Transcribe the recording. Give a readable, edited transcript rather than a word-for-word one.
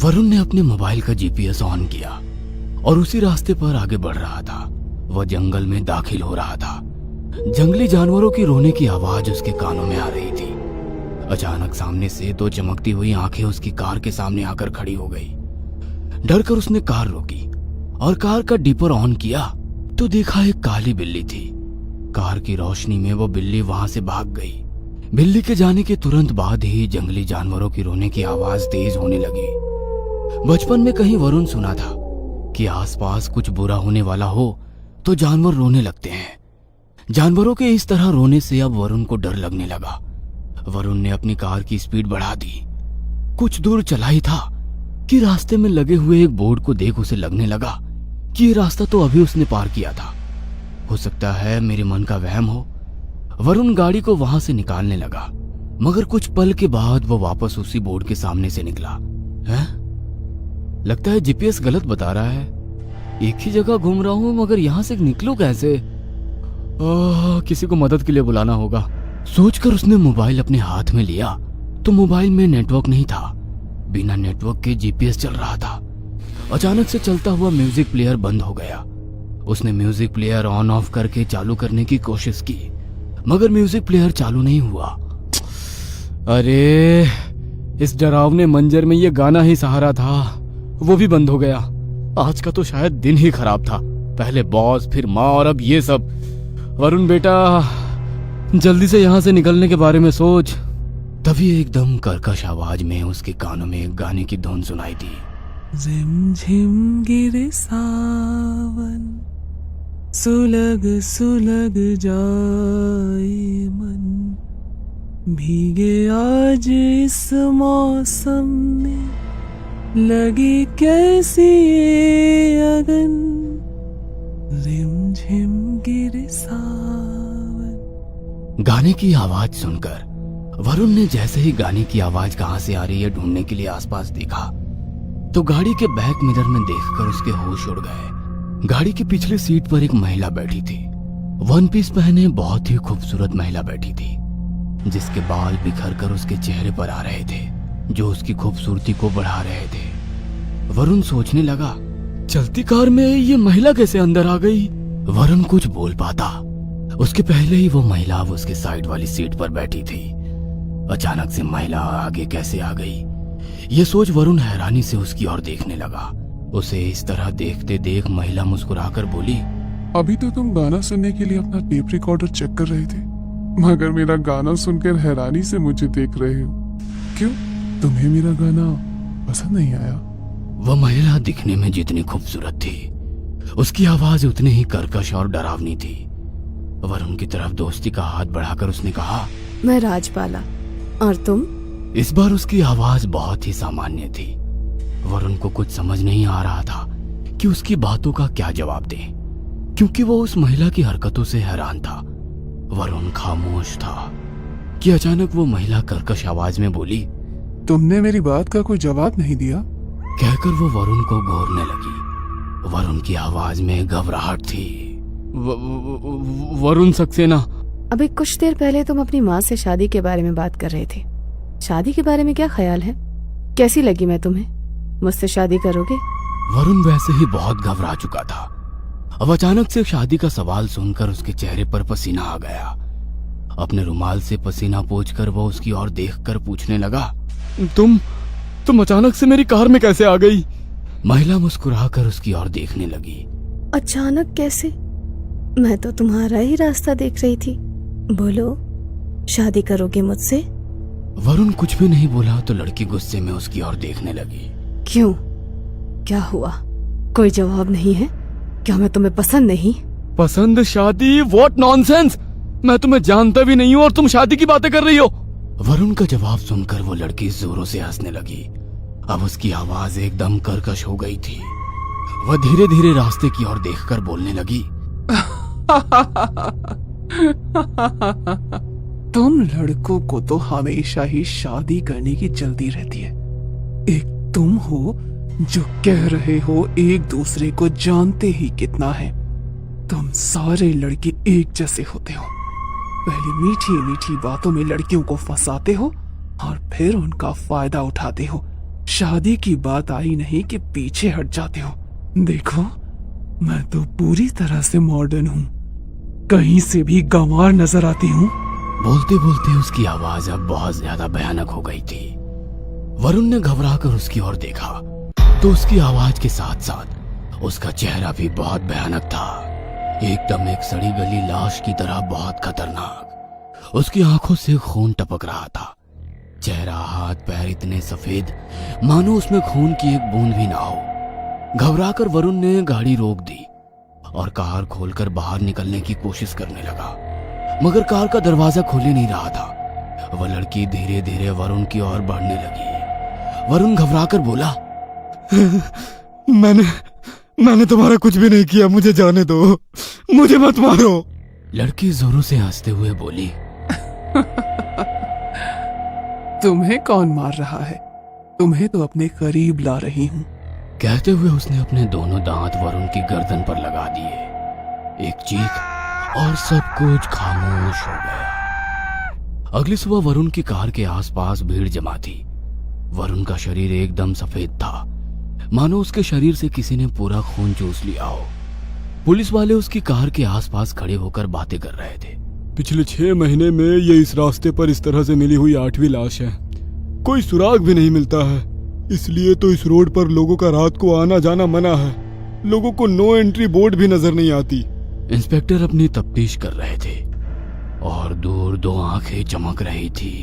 वरुण ने अपने मोबाइल का जीपीएस ऑन किया और उसी रास्ते पर आगे बढ़ रहा था। वह जंगल में दाखिल हो रहा था। जंगली जानवरों की रोने की आवाज उसके कानों में आ रही थी। अचानक सामने से दो चमकती हुई आंखें उसकी कार के सामने आकर खड़ी हो गई। डर कर उसने कार रोकी और कार का डीपर ऑन किया तो देखा एक काली बिल्ली थी। कार की रोशनी में वो बिल्ली वहां से भाग गई। बिल्ली के जाने के तुरंत बाद ही जंगली जानवरों की रोने की आवाज तेज होने लगी। बचपन में कहीं वरुण सुना था कि आसपास कुछ बुरा होने वाला हो तो जानवर रोने लगते हैं। जानवरों के इस तरह रोने से अब वरुण को डर लगने लगा। वरुण ने अपनी कार की स्पीड बढ़ा दी। कुछ दूर चला ही था कि रास्ते में लगे हुए एक बोर्ड को देख उसे लगने लगा कि ये रास्ता तो अभी उसने पार किया था। हो सकता है मेरे मन का वहम हो। वरुण गाड़ी को वहां से निकालने लगा, मगर कुछ पल के बाद वो वापस उसी बोर्ड के सामने से निकला। हैं? लगता है जीपीएस गलत बता रहा है। एक ही जगह घूम रहा हूं मगर यहां से निकलूं कैसे? किसी को मदद के लिए बुलाना होगा। सोचकर उसने मोबाइल अपने हाथ में लिया तो मोबाइल में नेटवर्क नहीं था। बिना नेटवर्क के जीपीएस चल रहा था। अचानक से चलता हुआ म्यूजिक प्लेयर बंद हो गया। उसने म्यूजिक प्लेयर ऑन ऑफ करके चालू करने की कोशिश की, मगर म्यूजिक प्लेयर चालू नहीं हुआ। अरे, इस डरावने मंजर में ये गाना ही सहारा था, वो भी बंद हो गया। आज का तो शायद दिन ही खराब था। पहले बॉस, फिर माँ और अब ये सब। वरुण बेटा, जल्दी से यहाँ से निकलने के बारे में सोच। तभी एकदम कर्कश आवाज में उसके कानों में एक गाने की धुन सुनाई दी। झिमझिम गिरे सावन, सुलग सुलग जाए मन, भीगे आज इस मौसम में, लगी कैसी ये अगन, रिमझिम गिरे सावन। गाने की आवाज सुनकर वरुण ने जैसे ही गाने की आवाज कहां से आ रही है ढूंढने के लिए आसपास देखा तो गाड़ी के बैक मिरर में देखकर उसके होश उड़ गए। गाड़ी की पिछली सीट पर एक महिला बैठी थी। वन पीस पहने बहुत ही खूबसूरत महिला बैठी थी, जिसके बाल बिखर कर उसके चेहरे पर आ रहे थे, जो उसकी खूबसूरती को बढ़ा रहे थे। वरुण सोचने लगा, चलती कार में ये महिला कैसे अंदर आ गई? वरुण कुछ बोल पाता उसके पहले ही वो महिला अब उसके साइड वाली सीट पर बैठी थी। अचानक से महिला आगे कैसे आ गई, ये सोच वरुण हैरानी से उसकी ओर देखने लगा। उसे इस तरह देखते देख महिला मुस्कुराकर बोली, अभी तो तुम गाना सुनने के लिए अपना टेप रिकॉर्डर चेक कर रहे थे, मगर मेरा गाना सुनकर हैरानी से मुझे देख रहे हो। क्यों, तुम्हें मेरा गाना पसंद नहीं आया? वह महिला दिखने में जितनी खूबसूरत थी, उसकी आवाज उतनी ही कर्कश और डरावनी थी। वरुण की तरफ दोस्ती का हाथ बढ़ाकर उसने कहा, मैं राजबाला, और तुम? इस बार उसकी आवाज बहुत ही सामान्य थी। वरुण को कुछ समझ नहीं आ रहा था कि उसकी बातों का क्या जवाब दे, क्योंकि वो उस महिला की हरकतों से हैरान था। वरुण खामोश था कि अचानक वो महिला कर्कश आवाज में बोली, तुमने मेरी बात का कोई जवाब नहीं दिया। कहकर वो वरुण को घूरने लगी। वरुण की आवाज में घबराहट थी। वरुण सक्सेना, अभी कुछ देर पहले तुम अपनी माँ से शादी के बारे में बात कर रहे थे। शादी के बारे में क्या ख्याल है? कैसी लगी मैं तुम्हें? मुझसे शादी करोगे? वरुण वैसे ही बहुत घबरा चुका था। अब अचानक से शादी का सवाल सुनकर उसके चेहरे पर पसीना आ गया। अपने रुमाल से पसीना पोंछकर वो उसकी ओर देखकर पूछने लगा, तुम अचानक से मेरी कार में कैसे आ गई? महिला मुस्कुराकर उसकी ओर देखने लगी। अचानक कैसे? मैं तो तुम्हारा ही रास्ता देख रही थी। बोलो, शादी करोगे मुझसे? वरुण कुछ भी नहीं बोला तो लड़की गुस्से में उसकी ओर देखने लगी। क्यों, क्या हुआ? कोई जवाब नहीं है? क्या मैं तुम्हें पसंद नहीं? पसंद? शादी? What nonsense! मैं तुम्हें जानता भी नहीं हूँ और तुम शादी की बातें कर रही हो। वरुण का जवाब सुनकर वो लड़की जोरों से हंसने लगी। अब उसकी आवाज एकदम कर्कश हो गई थी। वह धीरे धीरे रास्ते की ओर देखकर बोलने लगी, तुम लड़कों को तो हमेशा ही शादी करने की जल्दी रहती है। एक तुम हो जो कह रहे हो एक दूसरे को जानते ही कितना है। तुम सारे लड़के एक जैसे होते हो। पहले मीठी मीठी बातों में लड़कियों को फंसाते हो और फिर उनका फायदा उठाते हो शादी की बात आई नहीं कि पीछे हट जाते हो। देखो, मैं तो पूरी तरह से मॉडर्न हूँ, कहीं से भी गंवार नजर आती हूँ। बोलते बोलते उसकी आवाज अब बहुत ज्यादा भयानक हो गई थी। वरुण ने घबराकर उसकी ओर देखा तो उसकी आवाज के साथ साथ उसका चेहरा भी बहुत भयानक था, एकदम एक सड़ी गली लाश की तरह बहुत खतरनाक। उसकी आंखों से खून टपक रहा था, चेहरा हाथ पैर इतने सफेद मानो उसमें खून की एक बूंद भी ना हो। घबराकर वरुण ने गाड़ी रोक दी और कार खोलकर बाहर निकलने की कोशिश करने लगा, मगर कार का दरवाजा खोल ही नहीं रहा था। वह लड़की धीरे धीरे वरुण की ओर बढ़ने लगी। वरुण घबराकर बोला, मैंने तुम्हारा कुछ भी नहीं किया, मुझे जाने दो, मुझे मत मारो। लड़की जोरों से हंसते हुए बोली, तुम्हें कौन मार रहा है? तुम्हें तो अपने करीब ला रही हूँ। कहते हुए उसने अपने दोनों दांत वरुण की गर्दन पर लगा दिए। एक चीख और सब कुछ खामोश हो गया। अगली सुबह वरुण की कार के आसपास भीड़ जमा थी। वरुण का शरीर एकदम सफेद था, मानो उसके शरीर से किसी ने पूरा खून चूस लिया हो। पुलिस वाले उसकी कार के आसपास खड़े होकर बातें कर रहे थे। पिछले 6 महीने में ये इस रास्ते पर इस तरह से मिली हुई 8वीं लाश है। कोई सुराग भी नहीं मिलता है, इसलिए तो इस रोड पर लोगों का रात को आना जाना मना है। लोगों को नो एंट्री बोर्ड भी नजर नहीं आती। इंस्पेक्टर अपनी तफ्तीश कर रहे थे और दूर 2 आंखें चमक रही थी।